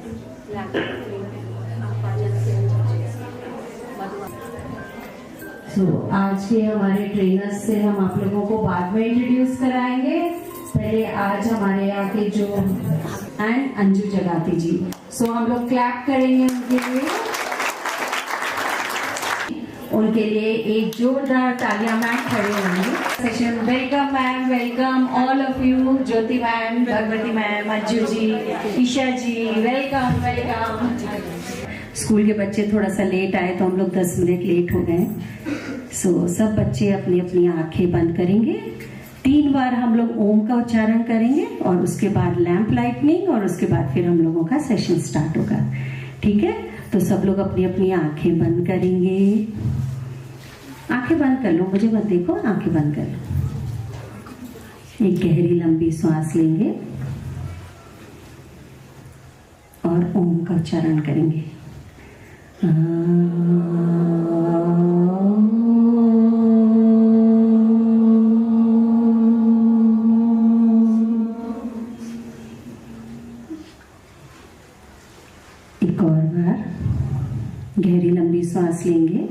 आज के हमारे ट्रेनर्स से हम आप लोगों को बाद में इंट्रोड्यूस कराएंगे। पहले आज हमारे यहाँ के जो एंड अंजू जगाती जी, हम लोग क्लैप करेंगे उनके लिए एक जोरदार तालियां मैम खड़े होंगे। Session welcome ma'am, welcome all of you. Jyoti ma'am, Bhagwati ma'am, Anju ji, Isha ji, welcome welcome. School के बच्चे थोड़ा सा लेट आए तो हम लोग 10 मिनट लेट हो गए। सब बच्चे अपनी अपनी आंखें बंद करेंगे। 3 बार हम लोग ओम का उच्चारण करेंगे और उसके बाद लैंप लाइटनिंग और उसके बाद फिर हम लोगों का सेशन स्टार्ट होगा। ठीक है, तो सब लोग अपनी अपनी आंखें बंद करेंगे। आंखें बंद कर लो, मुझे मत देखो, आंखें बंद कर लो। एक गहरी लंबी सांस लेंगे और ओम का उच्चारण करेंगे। एक और बार गहरी लंबी सांस लेंगे।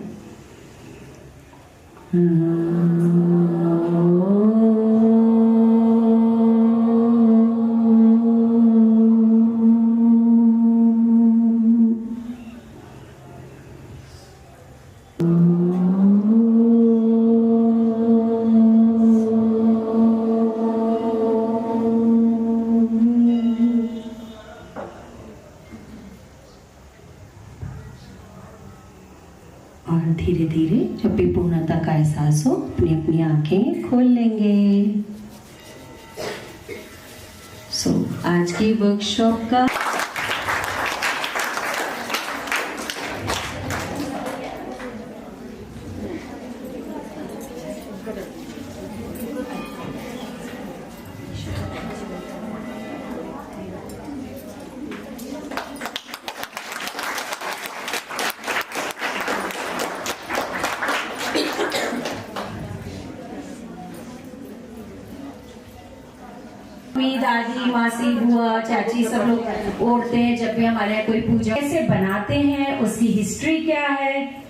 और धीरे धीरे जब भी पूर्णता का एहसास हो अपनी अपनी आंखें खोल लेंगे। आज की वर्कशॉप का दादी, मासी, बुआ, चाची सब लोग ओढ़ते हैं जब भी हमारे यहाँ कोई पूजा। कैसे बनाते हैं, उसकी हिस्ट्री क्या है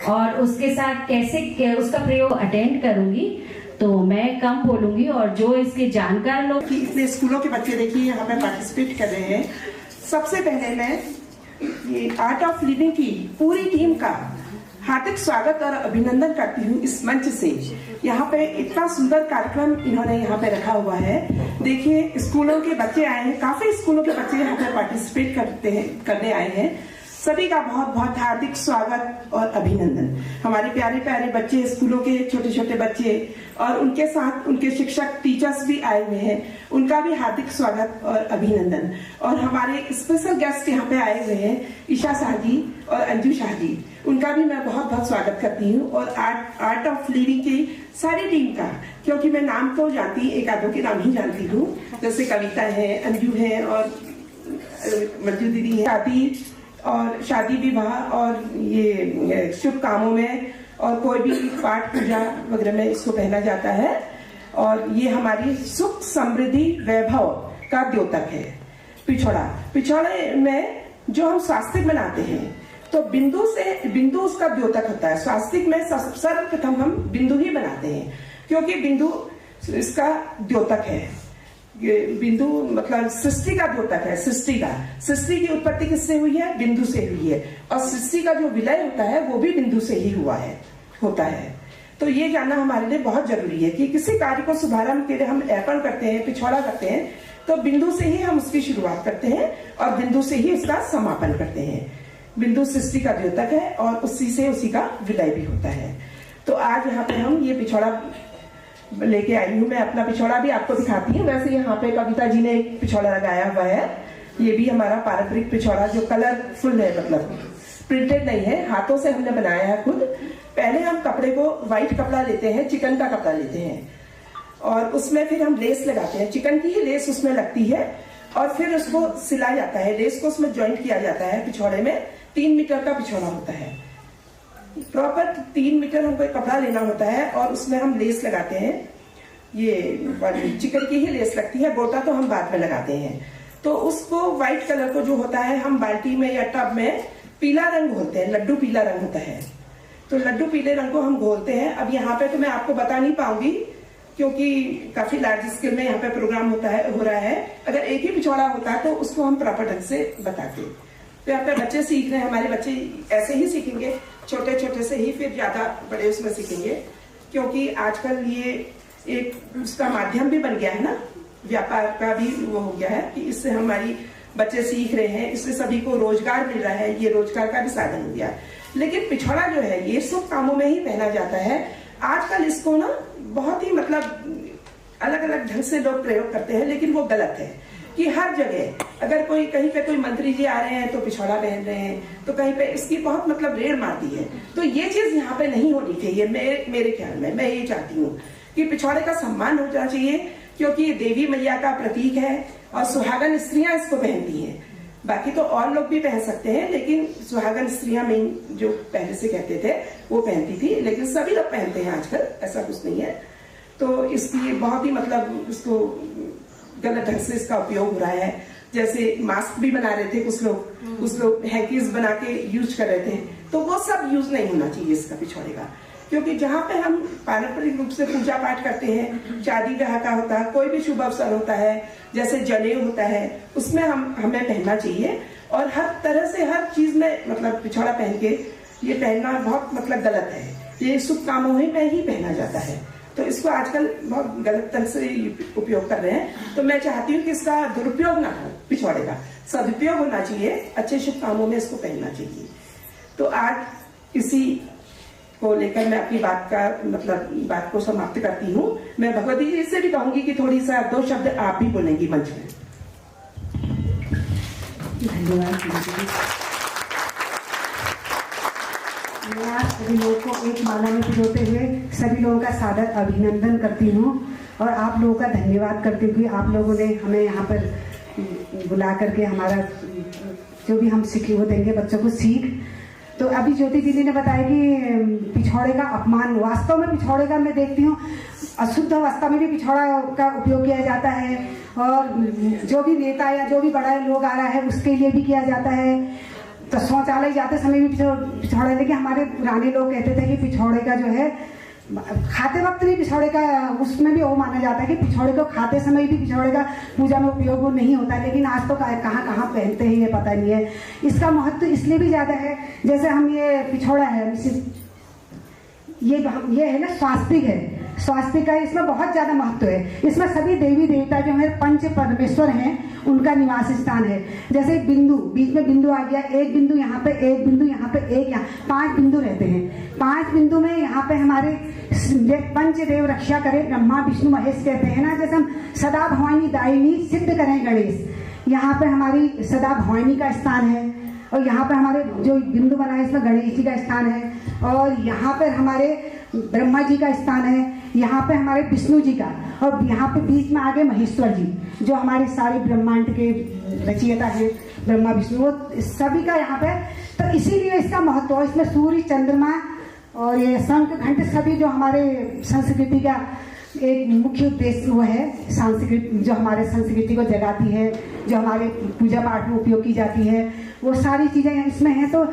और उसके साथ कैसे उसका प्रयोग अटेंड करूंगी, तो मैं कम बोलूंगी और जो इसके जानकार लोग इतने स्कूलों के बच्चे देखिए यहाँ पे पार्टिसिपेट कर रहे हैं। सबसे पहले मैं ये आर्ट ऑफ लिविंग की पूरी टीम का हार्दिक स्वागत और अभिनंदन करती हूँ इस मंच से। यहाँ पे इतना सुंदर कार्यक्रम इन्होंने यहाँ पे रखा हुआ है। देखिए स्कूलों के बच्चे आए हैं, काफी स्कूलों के बच्चे यहाँ पे पार्टिसिपेट करने आए हैं। सभी का बहुत बहुत हार्दिक स्वागत और अभिनंदन। हमारे प्यारे प्यारे बच्चे, स्कूलों के छोटे छोटे बच्चे और उनके साथ उनके शिक्षक टीचर्स भी आए हुए हैं, उनका भी हार्दिक स्वागत और अभिनंदन। और हमारे स्पेशल गेस्ट यहाँ पे आए हुए हैं ईशा शाह जी और अंजू शाह जी, उनका भी मैं बहुत बहुत स्वागत करती हूँ। और आर्ट ऑफ लिविंग की सारी टीम का, क्योंकि मैं नाम तो जानती, एक आधों के नाम ही जानती हूँ, जैसे कविता है, अंजू है और मंजू दीदी है। और शादी विवाह और ये शुभ कामों में और कोई भी पाठ पूजा वगैरह में इसको पहना जाता है। और ये हमारी सुख समृद्धि वैभव का द्योतक है। पिछोड़े में जो हम स्वास्तिक बनाते हैं तो बिंदु उसका द्योतक होता है। स्वास्तिक में सर्वप्रथम हम बिंदु ही बनाते हैं, क्योंकि बिंदु इसका द्योतक है। बिंदु मतलब सृष्टि का द्योतक है। सृष्टि की उत्पत्ति किससे हुई है? बिंदु से हुई है। और सृष्टि का जो विलय होता है वो भी बिंदु से ही होता है। तो ये जानना हमारे लिए बहुत जरूरी है कि किसी कार्य को शुभारंभ के लिए हम अर्पण करते हैं, पिछौड़ा करते हैं, तो बिंदु से ही हम उसकी शुरुआत करते हैं और बिंदु से ही उसका समापन करते हैं। बिंदु सृष्टि का द्योतक है और उसी से उसी का विलय भी होता है। तो आज यहाँ पे हम ये पिछौड़ा लेके आई हूँ। मैं अपना पिछौड़ा भी आपको दिखाती हूँ। वैसे यहाँ पे कविता जी ने एक पिछौड़ा लगाया हुआ है। ये भी हमारा पारंपरिक पिछौड़ा जो कलरफुल है, मतलब प्रिंटेड नहीं है, हाथों से हमने बनाया है खुद। पहले हम कपड़े को व्हाइट कपड़ा लेते हैं, चिकन का कपड़ा लेते हैं और उसमें फिर हम लेस लगाते हैं। चिकन की ही लेस उसमें लगती है और फिर उसको सिला जाता है। लेस को उसमें ज्वाइंट किया जाता है। पिछौड़े में 3 मीटर का पिछौड़ा होता है। प्रॉपर 3 मीटर हमको कपड़ा लेना होता है और उसमें हम लेस लगाते हैं। ये चिकन की ही लेस लगती है, गोटा तो हम बाद में लगाते हैं। तो उसको व्हाइट कलर को जो होता है हम बाल्टी में या टब में पीला रंग घोलते हैं, लड्डू पीला रंग होता है, तो लड्डू पीले रंग को हम घोलते हैं। अब यहाँ पे तो मैं आपको बता नहीं पाऊंगी क्योंकि काफी लार्ज स्केल में यहाँ पे प्रोग्राम हो रहा है। अगर एक ही पिछौड़ा होता है तो उसको हम प्रॉपर ढंग से बताते। तो यहाँ पे बच्चे सीख रहे हैं, हमारे बच्चे ऐसे ही सीखेंगे, छोटे छोटे से ही, फिर ज्यादा बड़े उसमें सीखेंगे, क्योंकि आजकल ये एक उसका माध्यम भी बन गया है ना, व्यापार का भी वो हो गया है कि इससे हमारी बच्चे सीख रहे हैं, इससे सभी को रोजगार मिल रहा है, ये रोजगार का भी साधन हो गया। लेकिन पिछौड़ा जो है ये सब कामों में ही पहना जाता है। आजकल इसको ना बहुत ही मतलब अलग अलग ढंग से लोग प्रयोग करते हैं, लेकिन वो गलत है कि हर जगह अगर कोई कहीं पे कोई मंत्री जी आ रहे हैं तो पिछौड़ा पहन रहे हैं, तो कहीं पे इसकी बहुत मतलब रेड़ मारती है। तो ये चीज यहाँ पे नहीं होनी चाहिए। मेरे ख्याल में मैं ये चाहती हूँ कि पिछौड़े का सम्मान होना चाहिए, क्योंकि ये देवी मैया का प्रतीक है और सुहागन स्त्रियां इसको पहनती हैं। बाकी तो और लोग भी पहन सकते हैं, लेकिन सुहागन स्त्रियां मेन जो पहले से कहते थे वो पहनती थी, लेकिन सभी लोग पहनते हैं आजकल, ऐसा कुछ नहीं है। तो इसलिए बहुत ही मतलब इसको गलत ढंग से इसका उपयोग हो रहा है। जैसे मास्क भी बना रहे थे कुछ लोग हैंकीज बना के यूज कर रहे थे, तो वो सब यूज नहीं होना चाहिए इसका पिछौड़े का। क्योंकि जहाँ पे हम पारंपरिक रूप से पूजा पाठ करते हैं, शादी ब्याह का होता है, कोई भी शुभ अवसर होता है, जैसे जनेऊ होता है, उसमें हमें पहनना चाहिए। और हर तरह से हर चीज में मतलब पिछौड़ा पहन के ये पहनना बहुत मतलब गलत है। ये शुभ कामों में ही पहना जाता है, तो इसको आजकल बहुत गलत तरह से उपयोग कर रहे हैं। तो मैं चाहती हूँ कि इसका दुरुपयोग ना हो, पिछौड़े का सदुपयोग होना चाहिए, अच्छे शुभ कामों में इसको पहनना चाहिए। तो आज इसी को लेकर मैं अपनी बात को समाप्त करती हूँ। मैं भगवती जी से भी कहूंगी कि थोड़ी सा 2 शब्द आप भी बोलेंगी मंच में। धन्यवाद। मैं आप सभी लोगों को एक माला में पिरोते हुए सभी लोगों का सादर अभिनंदन करती हूँ और आप लोगों का धन्यवाद करती हूँ कि आप लोगों ने हमें यहाँ पर बुला करके हमारा जो भी हम सीखे वो देंगे बच्चों को सीख। तो अभी ज्योति दीदी ने बताया कि पिछौड़े का अपमान, वास्तव में पिछौड़े का मैं देखती हूँ अशुद्ध अवस्था में भी पिछौड़ा का उपयोग किया जाता है, और जो भी नेता या जो भी बड़ा लोग आ रहा है उसके लिए भी किया जाता है। तो शौचालय जाते समय भी पिछौड़ा, लेकिन हमारे पुराने लोग कहते थे कि पिछौड़े का जो है खाते वक्त भी पिछौड़े का, उसमें भी वो माना जाता है कि पिछौड़े को खाते समय भी पिछौड़े का पूजा में उपयोग नहीं होता। लेकिन आज तो कहाँ कहाँ पहनते हैं ये पता नहीं है। इसका महत्व इसलिए भी ज्यादा है, जैसे हम ये पिछौड़ा है ये है ना स्वास्तिक है, स्वास्तिक का इसमें बहुत ज्यादा महत्व है। इसमें सभी देवी देवता जो है पंच परमेश्वर हैं उनका निवास स्थान है। जैसे बिंदु, बीच में बिंदु आ गया, एक बिंदु यहाँ पे, एक बिंदु यहाँ पे, एक यहाँ, 5 बिंदु रहते हैं। 5 बिंदु में यहाँ पे हमारे पंचदेव रक्षा करे, ब्रह्मा विष्णु महेश कहते हैं ना। जैसे हम सदा भवानी दायिनी सिद्ध करें गणेश, यहाँ पे हमारी सदा भवानी का स्थान है, और यहाँ पे हमारे जो बिंदु बना है इसमें गणेश जी का स्थान है, और यहाँ पर हमारे ब्रह्मा जी का स्थान है, यहाँ पे हमारे विष्णु जी का, और यहाँ पे बीच में आगे महेश्वर जी जो हमारे सारे ब्रह्मांड के रचयिता है, ब्रह्मा विष्णु, वो सभी का यहाँ पे। तो इसीलिए इसका महत्व, इसमें सूर्य चंद्रमा और ये शंख घंट सभी जो हमारे संस्कृति का एक मुख्य उद्देश्य वो है, सांस्कृतिक जो हमारे संस्कृति को जगाती है, जो हमारे पूजा पाठ में उपयोग की जाती है, वो सारी चीजें इसमें हैं। तो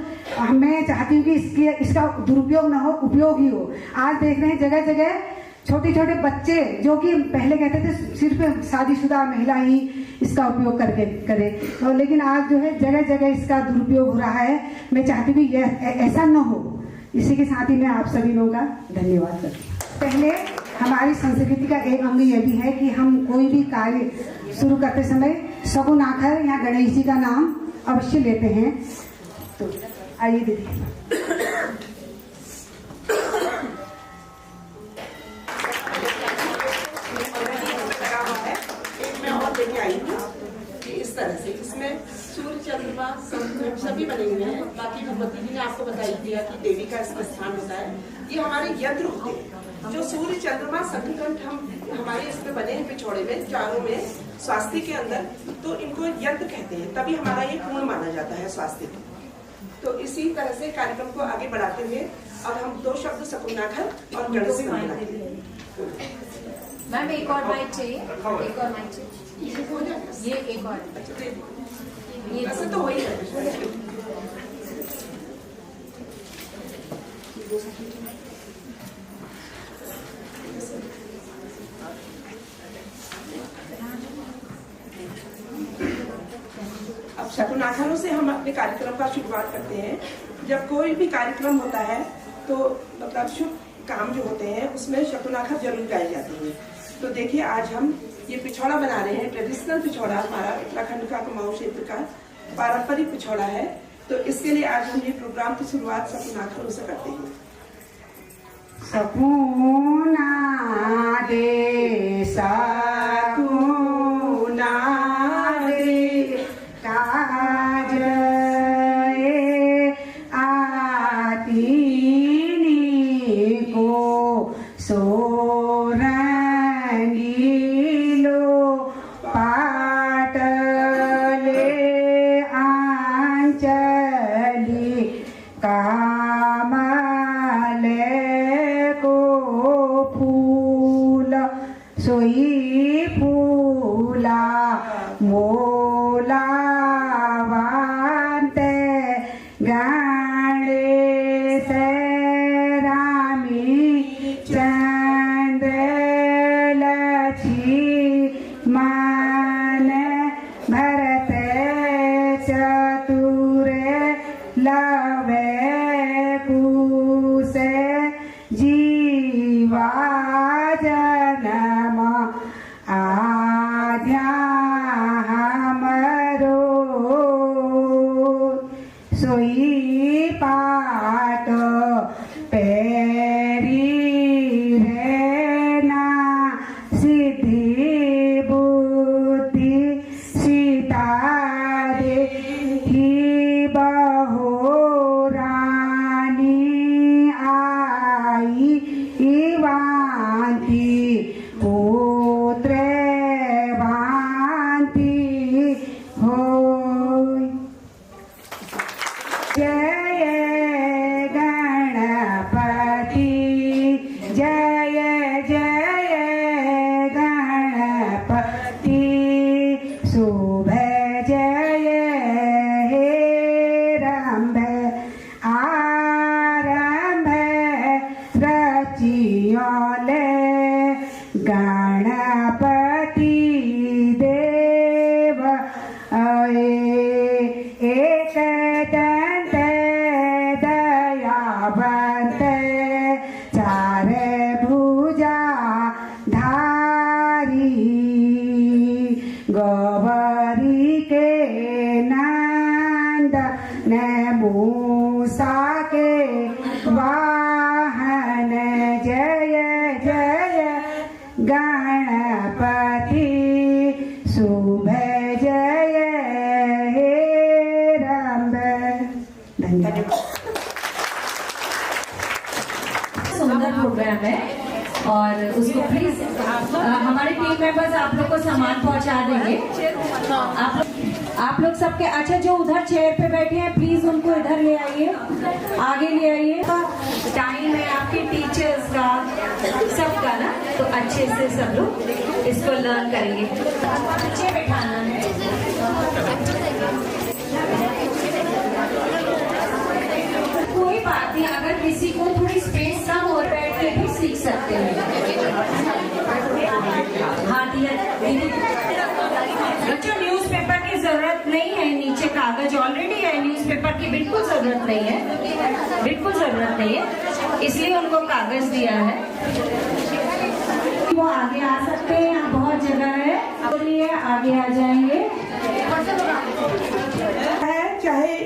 मैं चाहती हूँ कि इसका दुरुपयोग ना हो, उपयोग ही हो। आज देख रहे हैं जगह जगह छोटे छोटे बच्चे जो कि पहले कहते थे सिर्फ शादीशुदा महिला ही इसका उपयोग करके करे, तो लेकिन आज जो है जगह जगह इसका दुरुपयोग हो रहा है। मैं चाहती हूँ यह ऐसा न हो। इसी के साथ ही मैं आप सभी लोगों का धन्यवाद करती हूँ। पहले हमारी संस्कृति का एक अंग यह भी है कि हम कोई भी कार्य शुरू करते समय सगुन आखर या गणेश जी का नाम अवश्य लेते हैं। तो आइए दीदी। इस तरह से इसमें सूर्य चंद्रमा सभी बने हुए हैं। बाकी भगवती जी ने आपको बताई दिया कि देवी का इसका स्थान होता है। ये हमारे यंत्र होते हैं जो सूर्य चंद्रमा सखीकंठ हमारे इसमें बने हैं पिछौड़े में, चारों में स्वास्थ्य के अंदर, तो इनको यंत्र कहते हैं। तभी हमारा ये पूर्ण माना जाता है स्वास्थ्य। तो इसी तरह से कार्यक्रम को आगे बढ़ाते हुए अब हम 2 शब्द शकुनाखर और गणेश। मैम एक और माइक चाहिए, एक और माइक चाहिए। ये एक और ये ऐसे तो वही है। अब शकुनाखरों से हम अपने कार्यक्रम का शुरुआत करते हैं। जब कोई भी कार्यक्रम होता है तो मतलब शुभ काम जो होते हैं उसमें शकुनाखर जरूर गाई जाती है। तो देखिए आज हम ये पिछौड़ा बना रहे हैं। ट्रेडिशनल पिछौड़ा हमारा उत्तराखंड का कुमाऊं क्षेत्र का पारंपरिक पिछौड़ा है। तो इसके लिए आज हम ये प्रोग्राम की शुरुआत शकुनाखरों से करते हैं। सकुना दे सकुना दे काज आतीनी को सोरंगीलो पाटले आंचली कामले को फूल सोई फूला मोला वांते गाणे से रामी चंद्र लक्ष्मी मान भरत चतुर लवे कुसे जीवा जन्म आध्या हमरो सोई पाट पेरी रेना सिद्धि बुद्धि सीता दे ही बहो रानी आई वांति पुत्र वांति होय। जय गणपति जय जय गणपति शुभ जय हे रंभ आरंभ रचियोले गणपति देव एक दंत दयावंत चार भुजा धारी गौरी के नंद न मूसा के वाहन जय जय गणपति शुभ जय हे रंभ। धन्यवाद। सुंदर प्रोग्राम है और उसको प्लीज हमारे टीम मेंबर्स आप लोग को सामान पहुंचा देंगे। आप लोग सबके अच्छा जो उधर चेयर पे बैठे हैं प्लीज उनको इधर ले आइए, आगे ले आइए। टाइम है आपके टीचर्स का सबका ना, तो अच्छे से सब लोग इसको लर्न करेंगे। नीचे बैठाना है। कोई बात नहीं, अगर किसी को थोड़ी स्पेस कम हो बैठ के भी सीख सकते हैं। हाँ दिया दीदी। बच्चों न्यूज़पेपर की जरूरत नहीं है, नीचे कागज ऑलरेडी है, न्यूज़पेपर की बिल्कुल जरूरत नहीं है, बिल्कुल जरूरत नहीं है, इसलिए उनको कागज दिया है। वो आगे आ सकते हैं, यहाँ बहुत जगह है, लिए आगे आ जाएंगे। चाहे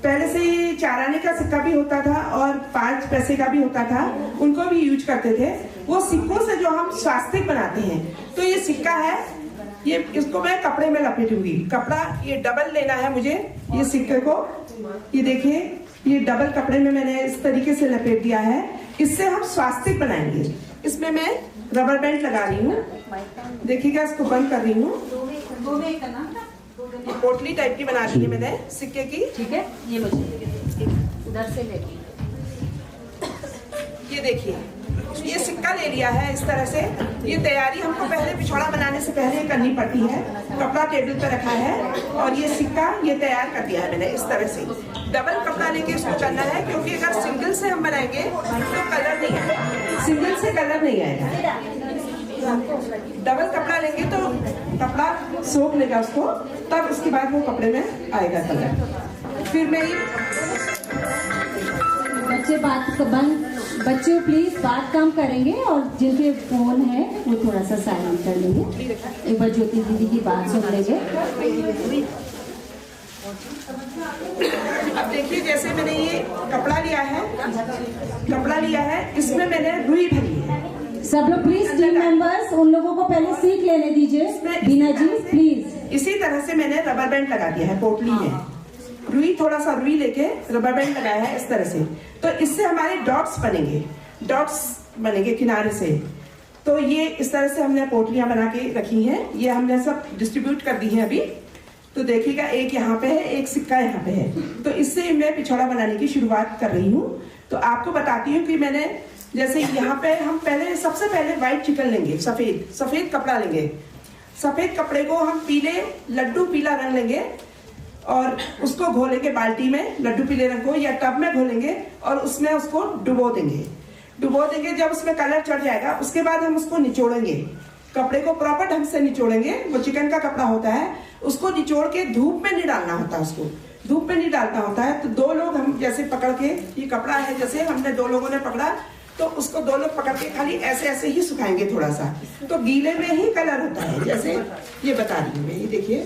पहले से ही 4 आने का सिक्का भी होता था और 5 पैसे का भी होता था, उनको भी यूज करते थे। वो सिक्कों से जो हम स्वास्तिक बनाते हैं, तो ये सिक्का है, ये इसको मैं कपड़े में लपेटूंगी। कपड़ा ये डबल लेना है मुझे, ये सिक्के को ये देखिए ये डबल कपड़े में मैंने इस तरीके से लपेट दिया है। इससे हम स्वास्तिक बनाएंगे। इसमें मैं रबर बैंड लगा रही हूँ, देखिएगा इसको बंद कर रही हूँ। पोटली टाइप की बना दी है मैंने सिक्के की। ठीक है, ये मुझे उधर से ले। ये देखिए ये सिक्का ले लिया है इस तरह से। ये तैयारी हमको पहले पिछौड़ा बनाने से पहले करनी पड़ती है। कपड़ा टेबल पर रखा है और ये सिक्का ये तैयार कर दिया है मैंने इस तरह से। डबल कपड़ा लेके इसको करना है, क्योंकि अगर सिंगल से हम बनाएंगे तो कलर नहीं आएगा, सिंगल से कलर नहीं आएगा। डबल कपड़ा लेंगे तो कपड़ा सोख लेगा उसको, तब उसके बाद वो कपड़े में आएगा कलर। फिर मैं ये बच्चे प्लीज बात काम करेंगे और जिनके फोन है वो थोड़ा सा साइलेंट कर लेंगे। एक बार ज्योति दीदी की बात सुन लेंगे। अब देखिए, जैसे मैंने ये कपड़ा लिया है, इसमें मैंने रुई भरी है। सब लोग प्लीज टीम मेंबर्स उन लोगों को पहले सीख लेने दीजिए। बीना जी प्लीज। इसी तरह से मैंने रबर बैंड लगा दिया है पोटली में। रुई, थोड़ा सा रुई लेके रबर बैंड लगाया है इस तरह से। तो इससे हमारे डॉट्स बनेंगे किनारे से। तो ये इस तरह से हमने पोटलियां बना के रखी हैं। ये हमने सब डिस्ट्रीब्यूट कर दी है अभी। तो देखिएगा, एक यहाँ पे है, एक सिक्का यहाँ पे है। तो इससे मैं पिछौड़ा बनाने की शुरुआत कर रही हूँ। तो आपको बताती हूँ कि मैंने जैसे यहाँ पे हम सबसे पहले व्हाइट चिकन लेंगे, सफेद कपड़ा लेंगे। सफेद कपड़े को हम लड्डू पीला रंग लेंगे और उसको घोलेंगे बाल्टी में, लड्डू पीले रंग को, या टब में घोलेंगे और उसमें उसको डुबो देंगे। जब उसमें कलर चढ़ जाएगा उसके बाद हम उसको निचोड़ेंगे। कपड़े को प्रॉपर ढंग से निचोड़ेंगे। वो चिकन का कपड़ा होता है, उसको निचोड़ के धूप में नहीं डालना होता, उसको धूप में नहीं डालना होता है। तो 2 लोग हम जैसे पकड़ के, ये कपड़ा है जैसे हमने 2 लोगों ने पकड़ा, तो उसको 2 लोग पकड़ के खाली ऐसे ही सुखाएंगे थोड़ा सा। तो गीले में ही कलर होता है, जैसे ये बता रही हूँ मैं। ये देखिए,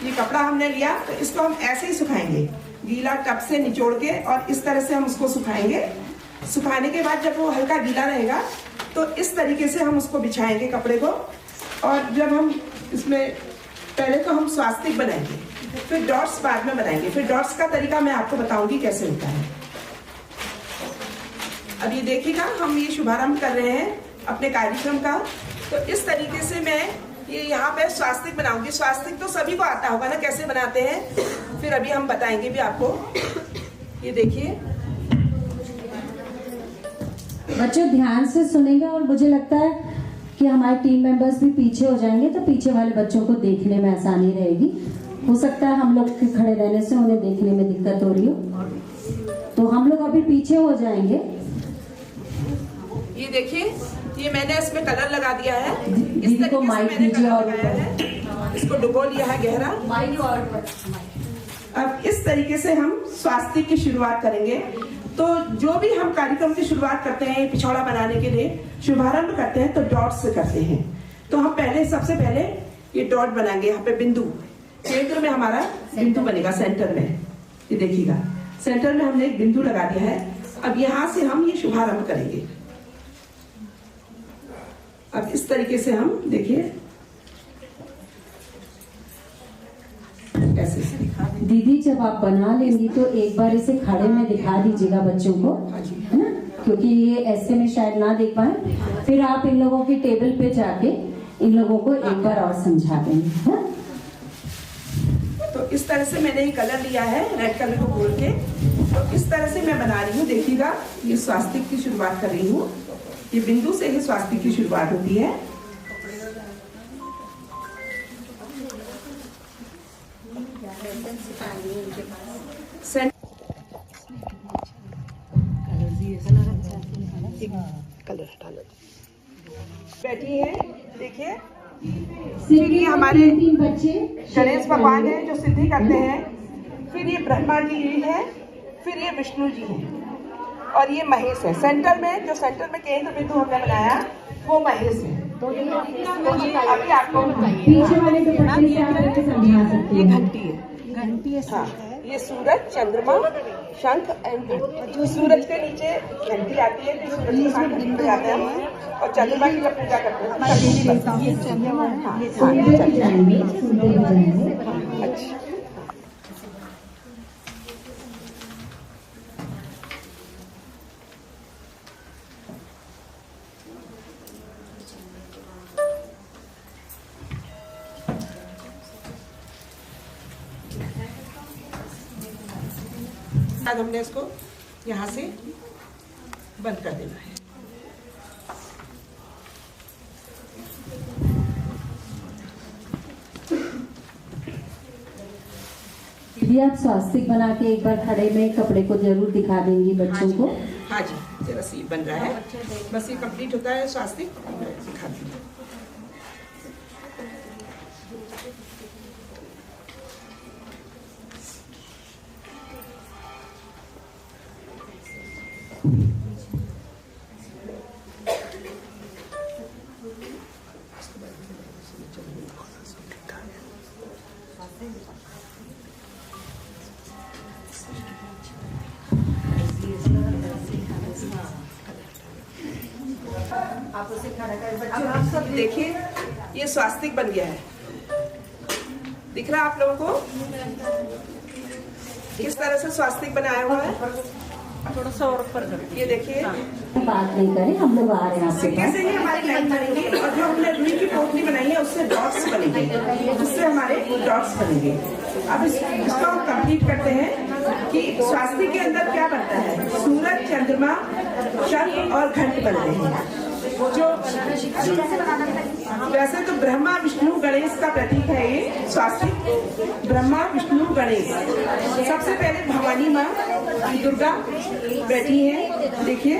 ये कपड़ा हमने लिया तो इसको हम ऐसे ही सुखाएंगे, गीला टब से निचोड़ के, और इस तरह से हम उसको सुखाएंगे। सुखाने के बाद जब वो हल्का गीला रहेगा तो इस तरीके से हम उसको बिछाएंगे कपड़े को। और जब हम इसमें पहले तो हम स्वास्तिक बनाएंगे, फिर डॉट्स बाद में बनाएंगे। फिर डॉट्स का तरीका मैं आपको बताऊंगी कैसे होता है। अब ये देखिएगा, हम ये शुभारंभ कर रहे हैं अपने कार्यक्रम का। तो इस तरीके से मैं ये यहाँ पे स्वास्तिक बनाऊंगी। स्वास्तिक तो सभी को आता होगा ना कैसे बनाते हैं, फिर अभी हम बताएंगे भी आपको। ये देखिए बच्चों, ध्यान से सुनेंगे और मुझे लगता है कि हमारे टीम मेंबर्स भी पीछे हो जाएंगे तो पीछे वाले बच्चों को देखने में आसानी रहेगी। हो सकता है हम लोग के खड़े रहने से उन्हें देखने में दिक्कत हो रही हो, तो हम लोग अभी पीछे हो जाएंगे। ये देखिए, ये मैंने इसमें कलर लगा दिया है। दीदी को माइक दीजिए और इसको डुबो लिया है गहरा माइक। और अब इस तरीके से हम स्वास्तिक की शुरुआत करेंगे। तो जो भी हम कार्यक्रम की शुरुआत करते हैं पिछौड़ा बनाने के लिए, शुभारंभ करते हैं तो डॉट से करते हैं। तो हम सबसे पहले ये डॉट बनाएंगे। यहाँ पे बिंदु, केंद्र में हमारा बिंदु बनेगा, सेंटर में। ये देखिएगा, सेंटर में हमने एक बिंदु लगा दिया है। अब यहाँ से हम ये शुभारंभ करेंगे। अब इस तरीके से हम देखिए ऐसे। दीदी, जब आप बना लेंगी तो एक बार इसे खड़े में दिखा दीजिएगा बच्चों को, है ना, क्योंकि ये ऐसे में शायद ना देख पाए। फिर आप इन लोगों की टेबल पे जाके इन लोगों को एक बार और समझा देंगे, है? तो इस तरह से मैंने ये कलर लिया है, रेड कलर को घोल के। तो इस तरह से मैं बना रही हूँ। देखिएगा, ये स्वास्तिक की शुरुआत कर रही हूँ। ये बिंदु से ही स्वास्तिक की शुरुआत होती है। कलर हटा लो। बैठी है, देखिए। फिर ये हमारे बच्चे गणेश भगवान है जो सिद्धि करते हैं। फिर ये ब्रह्मा जी है, फिर ये विष्णु जी है, और ये महेश है। सेंटर में केंद्र बिंदु हमने बनाया वो महेश है। तो ये अभी आपको पीछे वाले दुपट्टे से आप करके समझा सकते ये हैं। घंटी है। हाँ, ये सूरज, चंद्रमा, शंख एंड सूरज के नीचे घंटी आती है। सूरज के साथ घंटी बजाते हैं और चंद्रमा की जब पूजा करते हैं। अच्छा, हमने इसको यहाँ से बंद कर देना है। भी आप स्वास्तिक बना के एक बार खड़े में कपड़े को जरूर दिखा देंगी बच्चों को। हाँ जी, ये बस ये बन रहा है, बस ये कंप्लीट होता है स्वास्तिक, दिखाती हूँ। आप उसे खड़ा कर अब आप सब देखिए, ये स्वास्तिक बन गया है। दिख रहा है आप लोगों को किस तरह से स्वास्तिक बनाया हुआ है? थोड़ा सा और ऊपर करो, ये देखिए। बात नहीं करें, हम लोग आ रहे हैं आपके सिक्के पास। से ही हमारी लाइन बनेगी, और जो हमने रुई की पोटली बनाई है उससे डॉट्स बनेंगे, जिससे हमारे डॉट्स बनेंगे। अब इसको हम कंप्लीट करते हैं कि स्वास्तिक के अंदर क्या बनता है। सूरज, चंद्रमा, शंख और घंट बनते हैं। जो वैसे तो ब्रह्मा विष्णु गणेश का प्रतीक है ये स्वास्तिक। ब्रह्मा विष्णु गणेश, सबसे पहले भवानी माँ दुर्गा बैठी है, देखिए।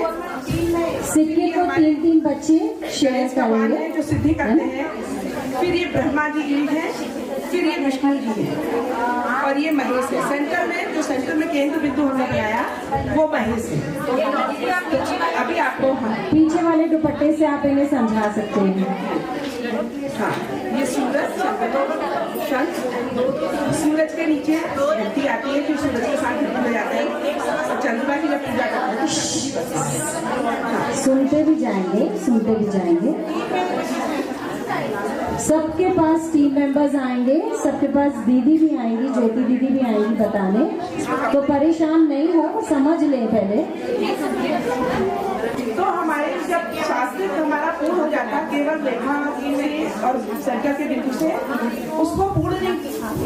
सिक्के को 3-3 बच्चे शेयर भगवान करेंगे। है जो सिद्धि करते हैं। फिर ये ब्रह्मा जी है, फिर ये विष्णु जी है, और ये महेश है। सेंटर में, जो सेंटर में केंद्र बिंदु हमने बनाया वो महेश है। अभी आपको पीछे वाले दुपट्टे से आप इन्हें समझा सकते हैं। हाँ, ये सूरज, शंख, सूरज के नीचे घंटी आती है, फिर सूरज के साथ घंटी बजाते हैं, और चंद्रमा की जब पूजा करते हैं। सुनते भी जाएंगे, सुनते भी जाएंगे। सबके पास टीम मेंबर्स आएंगे, सबके पास दीदी भी आएंगी, ज्योति दीदी भी आएंगी बताने, तो परेशान नहीं हो, समझ ले पहले। तो हमारे जब शास्त्रिक हमारा पूर्ण हो जाता है, केवल रेखा से और सेंटर के बिंदु से, उसको पूर्ण नहीं,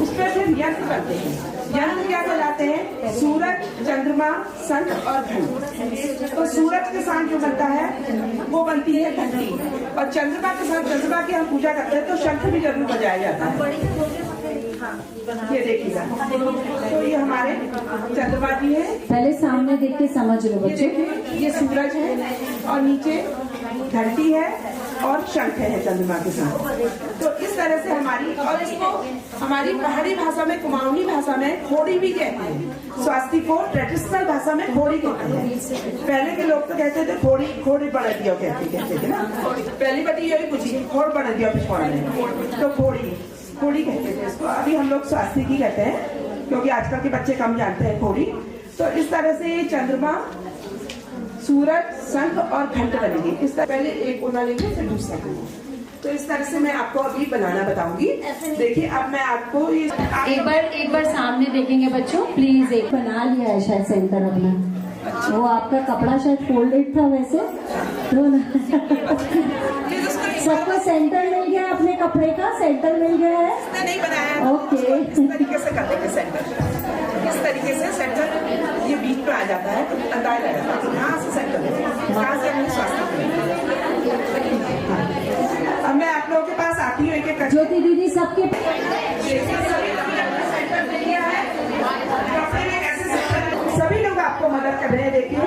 उस पर फिर यंत्र करते हैं। यंत्र क्या कहलाते हैं? सूरज, चंद्रमा, शंख और घंट। तो सूरज के साथ जो बनता है वो बनती है घंटी, और चंद्रमा के साथ, चंद्रमा की हम पूजा करते हैं तो शंख भी जरूर बजाया जाता है। ये देखिएगा, तो ये हमारे चंद्रमा जी है। पहले सामने देख के समझ लो ये बच्चे। देखिए, ये सूरज है और नीचे घंटी है और शंख है चंद्रमा के साथ। तो इस तरह से हमारी, और इसको हमारी पहाड़ी भाषा में, कुमाऊनी भाषा में खोड़ी भी कहते हैं। स्वास्तिक को ट्रेडिशनल भाषा में खोड़ी कहते हैं। पहले के लोग तो कहते थे खोड़ी, खोड़ी बढ़ दिया कहते थे ना। पहली बात ये पूछिए, खोड़ बढ़ दिया पिछवाड़ा में, तो खोड़ी, खोड़ी कहते थे इसको। अभी हम लोग स्वास्तिक ही कहते हैं, क्योंकि आजकल के बच्चे कम जानते हैं खोड़ी। तो इस तरह से ये चंद्रमा, सूरज, शंख और घंट बनेंगे। इस तरह पहले एक कोना लेंगे, फिर दूसरा कोना। तो इस तरह से मैं आपको अभी बनाना बताऊंगी। देखिए, अब मैं आपको ये एक बार सामने देखेंगे बच्चों, प्लीज। एक बना लिया है शायद सेंटर अपना। वो आपका कपड़ा शायद फोल्डेड था वैसे, तो सबको सेंटर मिल गया, अपने कपड़े का सेंटर मिल गया है। नहीं बनाया, ओके। इस तरीके से कर देंगे सेंटर। इस तरीके से सेंटर ये बीच में आ जाता है, तो अंदाज लगता है यहाँ से सेंटर, यहाँ से अपने स्वास्थ्य। अब मैं आप लोगों के पास आती हूँ एक-एक करके। ज्योति दीदी सबके सभी लोग आपको मदद कर रहे हैं। देखिए,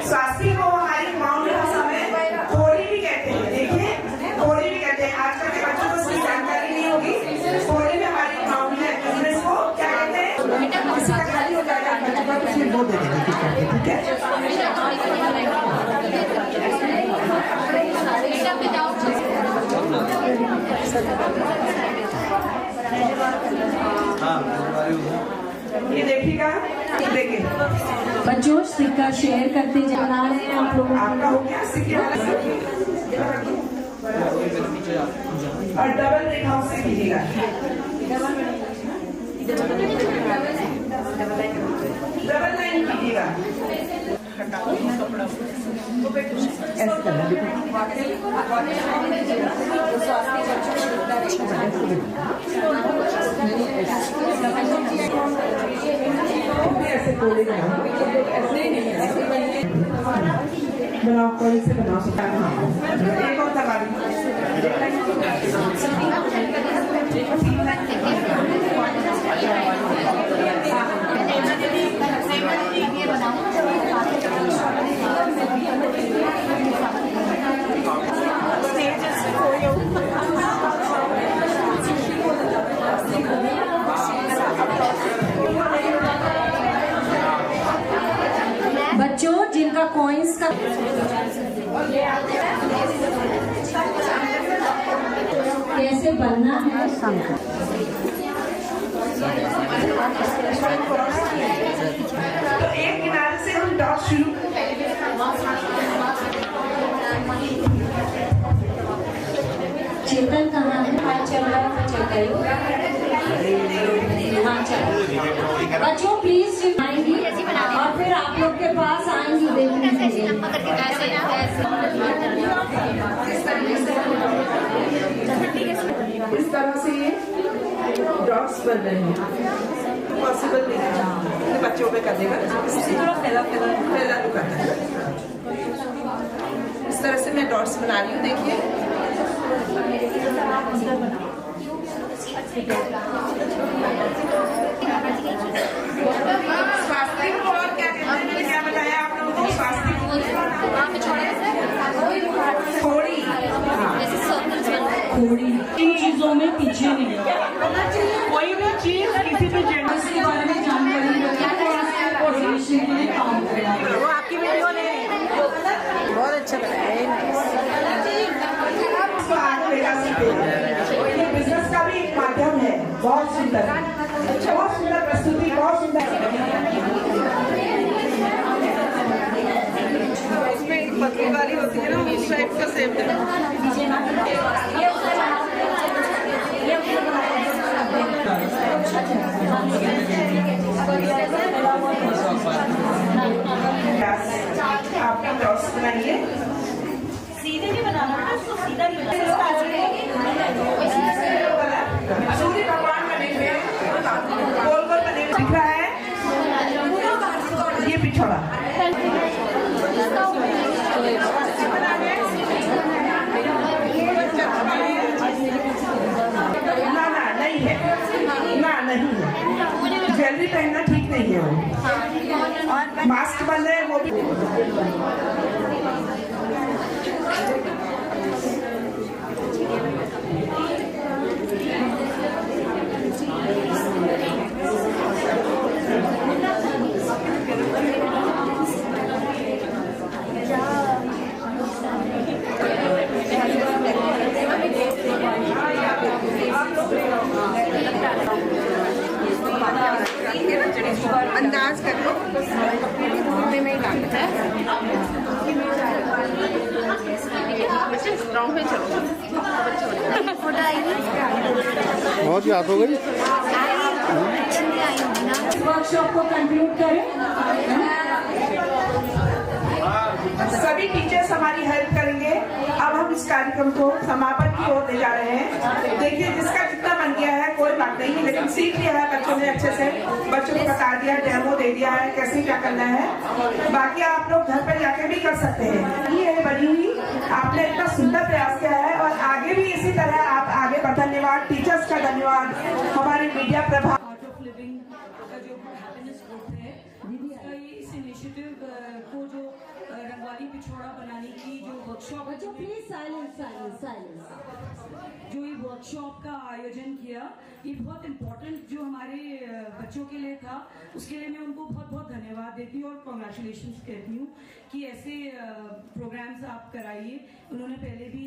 स्वास्थ्य को हमारी कुमाऊनी भाषा में खोड़ी भी कहते हैं। देखिए, खोड़ी भी कहते हैं। आजकल के बच्चों को इसकी जानकारी नहीं होगी। खोड़ी में हमारी कुमाऊनी है, इसको क्या कहते हैं? इसका खाली हो जाएगा बच्चों का, कुछ बोल देते हैं, ठीक है? ये देखिएगा, देखिए बच्चों सिक्का शेयर करते जा रहे हैं आप लोगों आपका हो गया सिक्के वाला, और डबल रेखाओं से कीजिएगा। डबल लाइन कीजिएगा। ऐसे करना, देखो। ऐसे कोने बनाओ, बनाओ कोने से बनाओ सकता है। एक और करवा बच्चों जिनका कॉइन्स का कैसे बनना है तो एक किनारे से हम डॉट शुरू चेतन कहाँ है? हाँ चल रहा है हाँ चल बच्चों प्लीज आएंगी और फिर आप लोग के पास आएंगी देखने के लिए। इस तरह से ये डॉट्स बन रहे हैं। पॉसिबल नहीं है बच्चों पे कर देगा, थोड़ा फैला तो करना है। इस तरह से मैं डॉट्स बना रही हूँ, देखिए। स्वास्थ्य को और क्या कहते हैं, मैंने क्या बताया आप लोगों को? स्वास्थ्य थोड़ी थोड़ी इन चीजों में पीछे नहीं कोई भी चीज किसी भी जेंडर के बारे में जानकारी काम करें। वो आपकी वीडियो ने बहुत अच्छा बनाया। ये बिजनेस का भी एक माध्यम है। बहुत सुंदर प्रस्तुति, बहुत सुंदर। इसमें एक पतली वाली होती है ना, उस टाइप का सेम है। आपका डॉट्स बनाइए, सीधे नहीं बनाना है, उसको सीधा नहीं बनाना। सूर्य भगवान बने हुए गोल गोल बने हुए दिख रहा है, ये पिछड़ा ना नहीं है, ना नहीं है। ज्वेलरी पहनना ठीक नहीं है वो। मास्क बन रहे हैं वो भी। अंदाज कर लो, में ही लागत है। ग्राउंड में चलो, बहुत याद हो गई। वर्कशॉप को कंक्लूड करें। सभी टीचर्स हमारी हेल्प करेंगे। अब हम इस कार्यक्रम को समापन की ओर ले जा रहे हैं। देखिए जिसका जितना बन गया है कोई बात नहीं, लेकिन सीख लिया है बच्चों ने अच्छे से। बच्चों को बता दिया, डेमो दे दिया है कैसे क्या करना है। बाकी आप लोग घर पे जाके भी कर सकते हैं। ये है बनी हुई, आपने इतना सुंदर प्रयास किया है और आगे भी इसी तरह आप आगे बढ़। धन्यवाद टीचर्स का, धन्यवाद हमारे मीडिया प्रभाग। आर्ट ऑफ लिविंग का जो हैप्पीनेस ग्रुप है, उसका ये इस इनिशिएटिव को जो रंगवाली पिछोड़ा बनाने की जो वर्कशॉप, बच्चों प्लीज साइलेंस साइलेंस साइलेंस। जो ये वर्कशॉप का आयोजन किया, ये बहुत इम्पोर्टेंट जो हमारे बच्चों के लिए था, उसके लिए मैं उनको बहुत बहुत धन्यवाद देती हूँ और कॉन्ग्रेचुलेशंस कहती हूँ कि ऐसे प्रोग्राम्स आप कराइए। उन्होंने पहले भी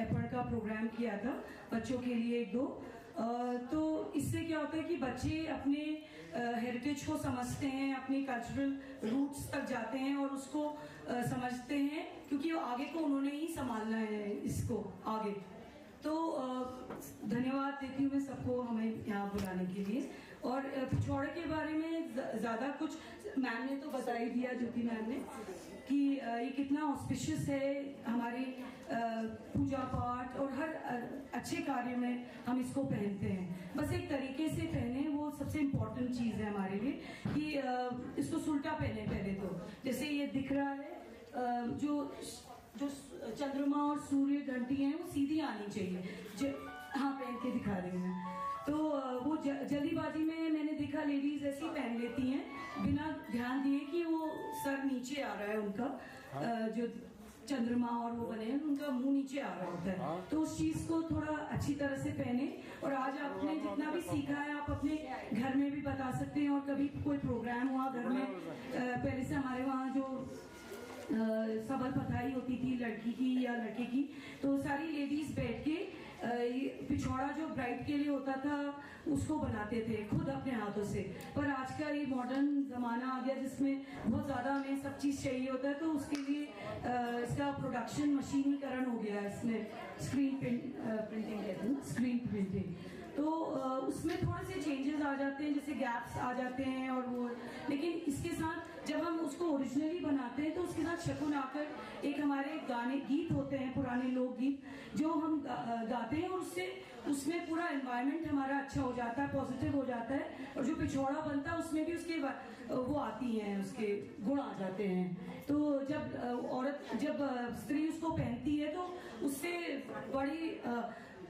एफर्ट का प्रोग्राम किया था बच्चों के लिए 1-2। तो इससे क्या होता है कि बच्चे अपने हेरिटेज को समझते हैं, अपने कल्चरल रूट्स तक जाते हैं और उसको समझते हैं, क्योंकि आगे को उन्होंने ही संभालना है इसको आगे। तो धन्यवाद देती हूँ मैं सबको हमें यहाँ बुलाने के लिए। और पिछौड़े के बारे में ज़्यादा कुछ मैम ने तो बता ही दिया, ज्योति मैम ने, कि ये कितना ऑस्पिशियस है हमारे पूजा पाठ और हर अच्छे कार्य में हम इसको पहनते हैं। बस एक तरीके से पहने, वो सबसे इम्पोर्टेंट चीज़ है हमारे लिए, कि इसको सुल्टा पहने पहले तो। जैसे ये दिख रहा है, जो चंद्रमा और सूर्य घंटी है वो सीधी आनी चाहिए। हाँ, पहन के दिखा रही हैं। तो वो जल्दीबाजी में मैंने देखा लेडीज ऐसी पहन लेती हैं बिना ध्यान दिए कि वो सर नीचे आ रहा है उनका, जो चंद्रमा और वो बने हैं उनका मुंह नीचे आ रहा होता है। तो उस चीज को थोड़ा अच्छी तरह से पहने। और आज आपने जितना भी सीखा है आप अपने घर में भी बता सकते हैं। और कभी कोई प्रोग्राम हुआ घर में, पहले से हमारे वहाँ जो सबल पताई होती थी लड़की की या लड़के की, तो सारी लेडीज बैठ के पिछौड़ा जो ब्राइड के लिए होता था उसको बनाते थे खुद अपने हाथों से। पर आज का ये मॉडर्न ज़माना आ गया जिसमें बहुत ज़्यादा हमें सब चीज़ चाहिए होता है, तो उसके लिए इसका प्रोडक्शन मशीनीकरण हो गया है। इसमें स्क्रीन प्रिंटिंग कहते हैं, स्क्रीन प्रिंटिंग। तो उसमें थोड़े से चेंजेस आ जाते हैं, जैसे गैप्स आ जाते हैं और वो, लेकिन इसके साथ जब हम उसको ओरिजिनली बनाते हैं तो उसके साथ शकुन आकर एक हमारे गाने गीत होते हैं, पुराने लोकगीत जो हम गाते हैं, और उससे उसमें पूरा एनवायरनमेंट हमारा अच्छा हो जाता है, पॉजिटिव हो जाता है। और जो पिछौड़ा बनता है उसमें भी उसके वो आती हैं, उसके गुण आ जाते हैं। तो जब स्त्री उसको पहनती है तो उससे बड़ी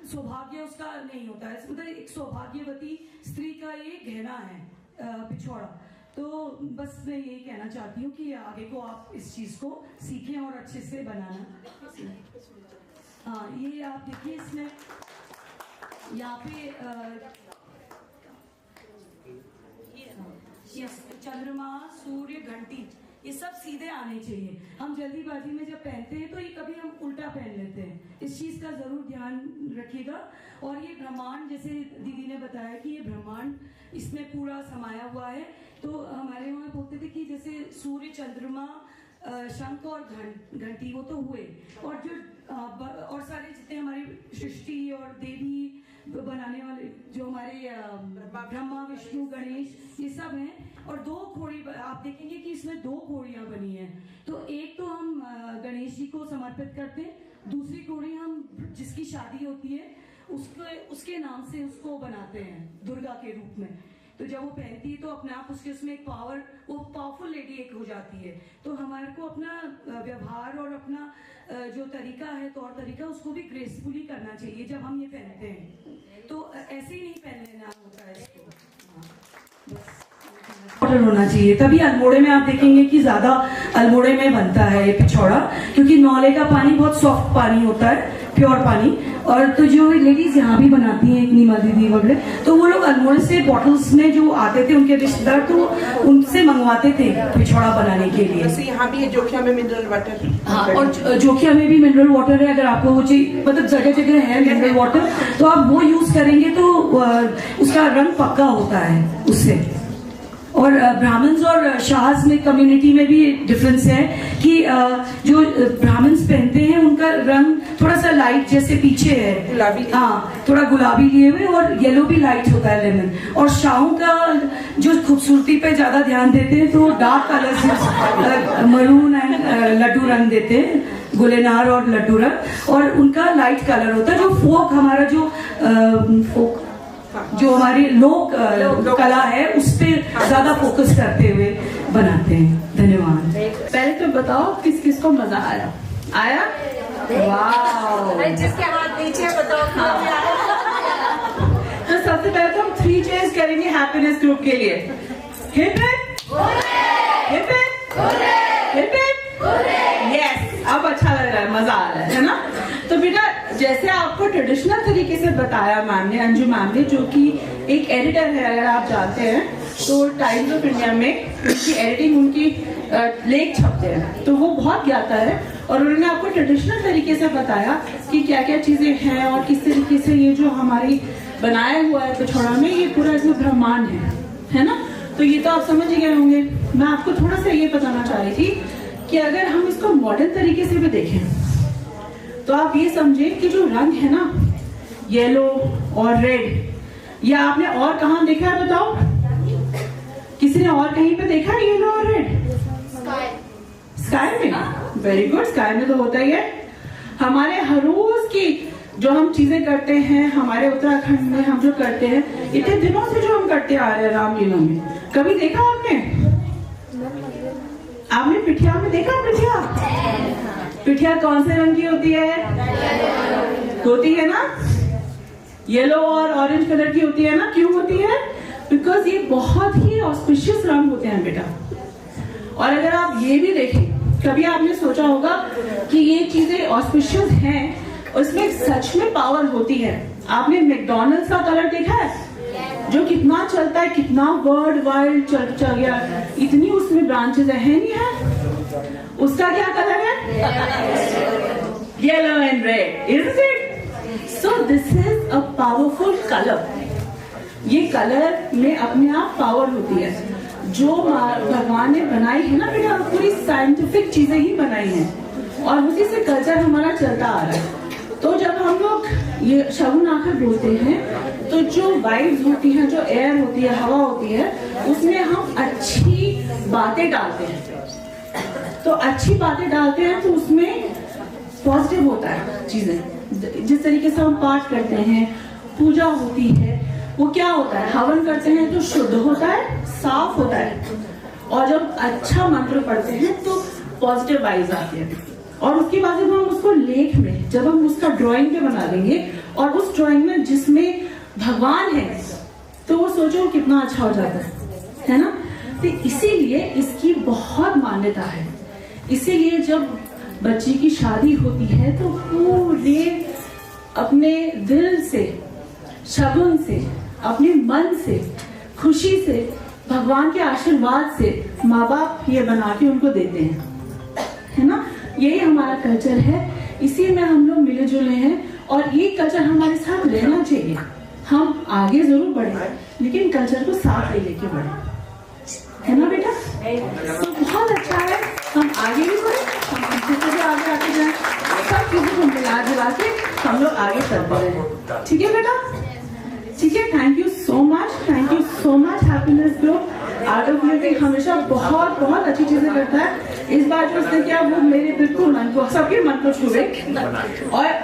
सौभाग्य उसका नहीं होता है, मतलब एक सौभाग्यवती स्त्री का ये गहना है पिछौड़ा। तो बस मैं यही कहना चाहती हूँ कि आगे को आप इस चीज को सीखें और अच्छे से बनाना। हाँ, ये आप देखिए, इसमें यहाँ पे चंद्रमा, सूर्य, घंटी, ये सब सीधे आने चाहिए। हम जल्दीबाजी में जब पहनते हैं तो ये कभी हम उल्टा पहन लेते हैं, इस चीज का जरूर ध्यान रखिएगा। और ये ब्रह्मांड, जैसे दीदी ने बताया कि ये ब्रह्मांड इसमें पूरा समाया हुआ है। तो हमारे वहाँ बोलते थे कि जैसे सूर्य, चंद्रमा, शंख और घंटी वो तो हुए, और जो और सारे जितने हमारी सृष्टि और देवी बनाने वाले जो हमारे ब्रह्मा, विष्णु, गणेश, ये सब हैं। और 2 घोड़ी आप देखेंगे कि इसमें 2 घोड़ियां बनी हैं। तो एक तो हम गणेश जी को समर्पित करते हैं, दूसरी घोड़ी हम जिसकी शादी होती है उसके नाम से उसको बनाते हैं दुर्गा के रूप में। तो जब वो पहनती है तो अपने आप उसमें एक वो पावरफुल लेडी एक हो जाती है। तो हमारे को अपना व्यवहार और अपना जो तरीका है, तौर तरीका, उसको भी ग्रेसफुली करना चाहिए जब हम ये पहनते हैं। तो ऐसे ही नहीं पहन लेना होता है इसको, बस होना चाहिए। तभी अल्मोड़े में आप देखेंगे कि ज्यादा अल्मोड़े में बनता है ये पिछौड़ा, क्योंकि नौले का पानी बहुत सॉफ्ट पानी होता है, प्योर पानी। और तो जो लेडीज यहाँ भी बनाती हैं, नीमा दीदी वगैरह, तो वो लोग अल्मोड़े से बॉटल्स में जो आते थे उनके रिश्तेदार, तो उनसे मंगवाते थे पिछौड़ा बनाने के लिए। जैसे यहाँ भी है जोखिया में मिनरल वाटर। हाँ, और जोखिया में भी मिनरल वाटर है। अगर आपको वो चाहिए, मतलब जगह जगह है मिनरल वाटर, तो आप वो यूज करेंगे तो उसका रंग पक्का होता है उससे। और ब्राह्मण्स और शाहस में कम्युनिटी में भी डिफरेंस है कि जो ब्राह्मण्स पहनते हैं उनका रंग थोड़ा सा लाइट, जैसे पीछे है गुलाबी, हाँ थोड़ा गुलाबी लिए हुए, और येलो भी लाइट होता है, लेमन। और शाहों का जो खूबसूरती पे ज्यादा ध्यान देते हैं तो डार्क कलर, मरून एंड लड्डू रंग देते हैं, गुलेनार और लड्डू रंग, और उनका लाइट कलर होता है। जो फोक हमारा जो हमारी लोक कला है उस पे ज्यादा फोकस करते हुए बनाते हैं। धन्यवाद। पहले तो बताओ किस किस को मजा आया? वाह, जिसके हाथ नीचे बताओ। तो सबसे पहले तो हम 3 चेयर्स करेंगे हैप्पीनेस ग्रुप के लिए। Hip hip hip hip hip, yes, अब अच्छा लग रहा है, मजा आ रहा है ना? तो बेटा, जैसे आपको ट्रेडिशनल तरीके से बताया मैम ने, अंजू मैम ने, जो कि एक एडिटर है, अगर आप जानते हैं तो टाइम्स ऑफ इंडिया में उनकी एडिटिंग, उनकी लेख छपते हैं, तो वो बहुत ज्ञाता है। और उन्होंने आपको ट्रेडिशनल तरीके से बताया कि क्या क्या चीजें हैं और किस तरीके से ये जो हमारी बनाया हुआ है पिछौड़ा में, ये पूरा इसमें ब्रह्मांड है ना? तो ये तो आप समझ ही गए होंगे। मैं आपको थोड़ा सा ये बताना चाह रही थी कि अगर हम इसको मॉडर्न तरीके से भी देखें तो आप ये समझें कि जो रंग है ना, येलो और रेड, या आपने और कहाँ देखा है बताओ? किसी ने और कहीं पे देखा है येलो और रेड? स्काई में? वेरी गुड, स्काई में तो होता ही है। हमारे हर रोज की जो हम चीजें करते हैं, हमारे उत्तराखंड में हम जो करते हैं, इतने दिनों से जो हम करते आ रहे हैं रामलीला में, कभी देखा आपने? आपने पिठिया में देखा? पिठिया कौन से रंग की होती है? होती है ना, येलो और ऑरेंज कलर की होती है ना। क्यों होती है? बिकॉज ये बहुत ही ऑस्पिशियस रंग होते हैं बेटा। और अगर आप ये भी देखें, कभी आपने सोचा होगा कि ये चीजें ऑस्पिशियस हैं, उसमें सच में पावर होती है। आपने मैकडॉनल्ड्स का कलर देखा है जो कितना चलता है, कितना वर्ल्ड वाइड चल गया, इतनी उसमें ब्रांचेस है नहीं है? उसका क्या कलर है? Yellow and red, isn't it? So this is a powerful colour. ये कलर में अपने आप पावर होती है। जो भगवान ने बनाई है ना बेटा, पूरी साइंटिफिक चीजें ही बनाई हैं और उसी से कल्चर हमारा चलता आ रहा है। तो जब हम लोग ये शगुन आकर बोलते हैं तो जो वाइब्स होती हैं, जो एयर होती है, हवा होती है, उसमें हम अच्छी बातें डालते हैं। तो अच्छी बातें डालते हैं तो उसमें पॉजिटिव होता है चीजें। जिस तरीके से हम पाठ करते हैं, पूजा होती है, वो क्या होता है, हवन करते हैं तो शुद्ध होता है, साफ होता है। और जब अच्छा मंत्र पढ़ते हैं तो पॉजिटिव वाइब्स आती है। और उसके बाद जब हम उसको लेख में, जब हम उसका ड्राइंग पे बना देंगे और उस ड्राइंग में जिसमें भगवान है, तो वो सोचो कितना अच्छा हो जाता है ना। तो इसीलिए इसकी बहुत मान्यता है। इसीलिए जब बच्ची की शादी होती है तो पूरे अपने दिल से, शगुन से, अपने मन से, खुशी से, भगवान के आशीर्वाद से माँ बाप ये बना के उनको देते हैं, है ना। यही हमारा कल्चर है, इसी में हम लोग मिले जुले हैं और ये कल्चर हमारे साथ रहना चाहिए। हम आगे जरूर बढ़े लेकिन कल्चर को साथ ले लेके बढ़े, है ना बेटा। तो बहुत अच्छा है, हम आगे भी बढ़े, हम पीछे से भी आगे आते जाए, सब चीजों को मिला जुला के हम लोग आगे चलते रहे। ठीक है बेटा, ठीक है। Thank you so much, thank you so much. Happiness group art of living हमेशा बहुत बहुत अच्छी चीजें करता है। इस बार जो उसने किया वो मेरे बिल्कुल मन को, सबके मन को छू गई।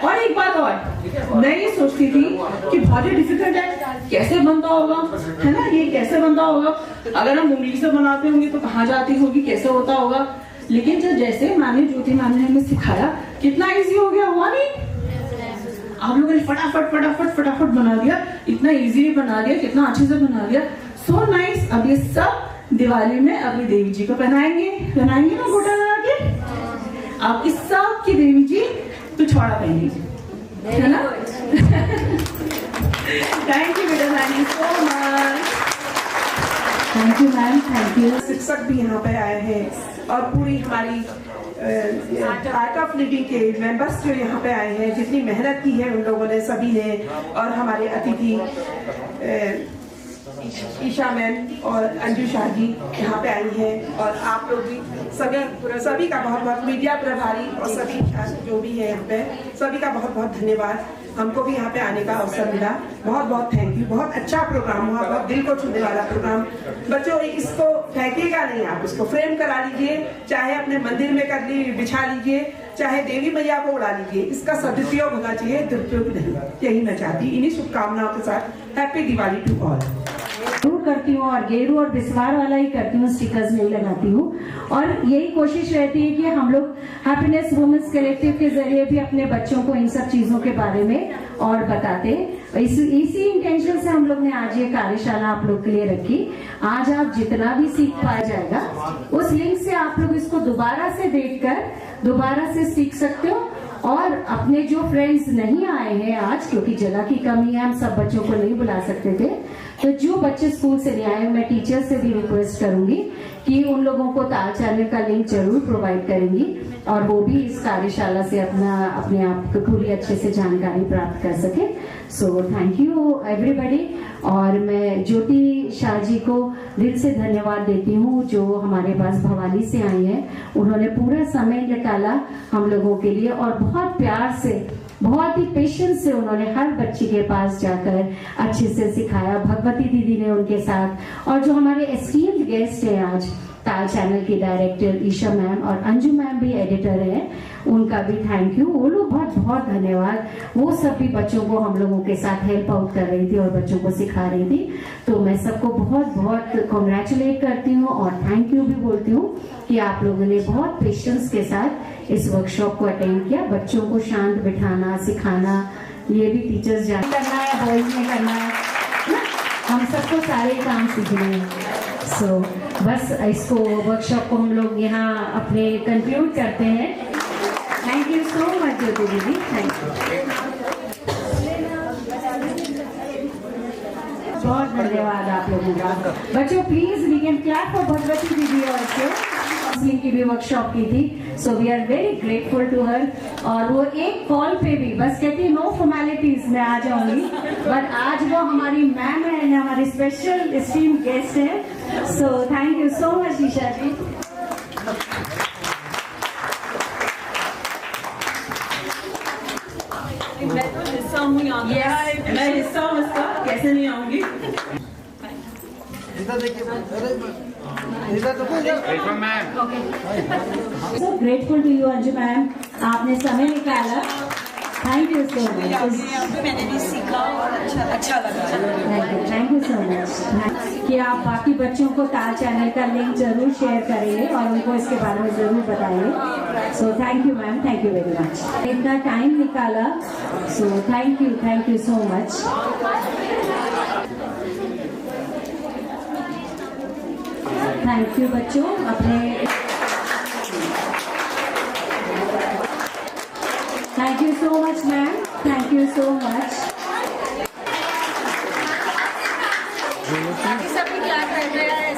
और एक बात और, मैं ये सोचती थी कि बहुत ही डिफिकल्ट है, कैसे बनता होगा, है ना, ये कैसे बनता होगा, अगर हम उंगली से बनाते होंगे तो कहाँ जाती होगी, कैसे होता होगा। लेकिन जो जैसे मैंने, ज्योति मैम ने हमें सिखाया, कितना ईजी हो गया, हुआ नहीं? आप लोगों ने फटाफट बना दिया, इतना इजी बना दिया, कितना अच्छे से बना दिया। So nice. अब ये सब दिवाली में अपनी देवी जी को पहनाएंगे ना गोटा लगा के। आप इस सब की देवी जी पिछवाड़ा पहन लीजिए, है ना। थैंक यू बेटा, thank you so much. Thank you ma'am, thank you. शिक्षक भी यहाँ पे आए हैं और पूरी हमारी आर्ट ऑफ लिविंग के मेंबर्स जो यहाँ पे आए हैं, जितनी मेहनत की है उन लोगों ने, सभी ने, और हमारे अतिथि ईशा मैम और अंजू शाह जी यहाँ पे आई हैं, और आप लोग भी सभी का बहुत बहुत, मीडिया प्रभारी और सभी जो भी है यहाँ पे, सभी का बहुत बहुत धन्यवाद। हमको भी यहाँ पे आने का अवसर मिला, बहुत बहुत थैंक यू। बहुत अच्छा प्रोग्राम हुआ, बहुत दिल को छूने वाला प्रोग्राम। बच्चों, इसको फेंकेगा नहीं, आप इसको फ्रेम करा लीजिए, चाहे अपने मंदिर में कर ली, बिछा लीजिए, चाहे देवी मैया को उड़ा लीजिए। इसका सदुपयोग होना चाहिए, दुरुपयोग नहीं। यही मैं चाहती। इन्हीं शुभकामनाओं के साथ हैप्पी दिवाली टू ऑल। जरूर करती हूँ और गेरू और बिस्वार वाला ही करती हूँ, स्टिकर्स नहीं लगाती हूँ। और यही कोशिश रहती है कि हम लोग हैप्पीनेस वुमेन्स कलेक्टिव के जरिए भी अपने बच्चों को इन सब चीजों के बारे में और बताते। इसी इंटेंशन से हम लोग ने आज ये कार्यशाला आप लोग के लिए रखी। आज आप जितना भी सीख पाया जाएगा, उस लिंक से आप लोग इसको दोबारा से देखकर दोबारा से सीख सकते हो। और अपने जो फ्रेंड्स नहीं आए हैं आज, क्योंकि जगह की कमी है, हम सब बच्चों को नहीं बुला सकते थे, तो जो बच्चे स्कूल से नहीं आए, मैं टीचर से भी रिक्वेस्ट करूंगी कि उन लोगों को ताल चैनल का लिंक जरूर प्रोवाइड करेंगी और वो भी इस कार्यशाला से अपने आप को पूरी अच्छे से जानकारी प्राप्त कर सके। सो थैंक यू एवरीबॉडी। और मैं ज्योति शाह जी को दिल से धन्यवाद देती हूँ, जो हमारे पास भवाली से आई हैं। उन्होंने पूरा समय निकाला हम लोगों के लिए और बहुत प्यार से बहुत ही पेशेंस से उन्होंने हर बच्चे के पास जाकर अच्छे से सिखाया। भगवती दीदी ने उनके साथ, और जो हमारे एस्टीम्ड गेस्ट हैं आज, ताल चैनल की डायरेक्टर ईशा मैम और अंजू मैम भी एडिटर हैं, उनका भी थैंक यू। वो लोग बहुत बहुत धन्यवाद। वो सब भी बच्चों को हम लोगों के साथ हेल्प आउट कर रही थी और बच्चों को सिखा रही थी। तो मैं सबको बहुत बहुत कॉन्ग्रेचुलेट करती हूँ और थैंक यू भी बोलती हूँ कि आप लोगों ने बहुत पेशेंस के साथ इस वर्कशॉप को अटेंड किया। बच्चों को शांत बिठाना, सिखाना, ये भी टीचर्स जान करना है, बॉयज ने करना है, हम सबको सारे काम सीखने हैं। सो बस इसको वर्कशॉप को हम लोग यहाँ अपने कंक्लूड करते हैं। Thank you so much Jyoti दीदी, थैंक यू, बहुत धन्यवाद आप लोगों का। बच्चों please we can clap for Bhagwati दीदी और काउंसलिंग की भी वर्कशॉप की थी। So we are very grateful to her. और वो एक कॉल पे भी बस कहती नो फॉर्मेलिटीज मैं आ जाऊंगी, बट आज वो हमारी मैम है, हमारी स्पेशल एस्टीम्ड गेस्ट है। So thank you so much Isha ji. मैं तो हिस्सा हूँ यहाँ का। मैं हिस्सा हूँ इसका, कैसे नहीं आऊंगी। So grateful to you Anju ma'am, आपने समय निकाला। Thank you so much. मैंने भी सीखा और अच्छा लगा। थैंक यू सो मच कि आप बाकी बच्चों को ताल चैनल का लिंक जरूर शेयर करेंगे और उनको इसके बारे में जरूर बताइए। सो thank you ma'am, thank you very much, इतना टाइम निकाला। सो thank you so much. Thank you बच्चों, अपने thank you so much ma'am, thank you so much. सभी क्या कर रहे हैं?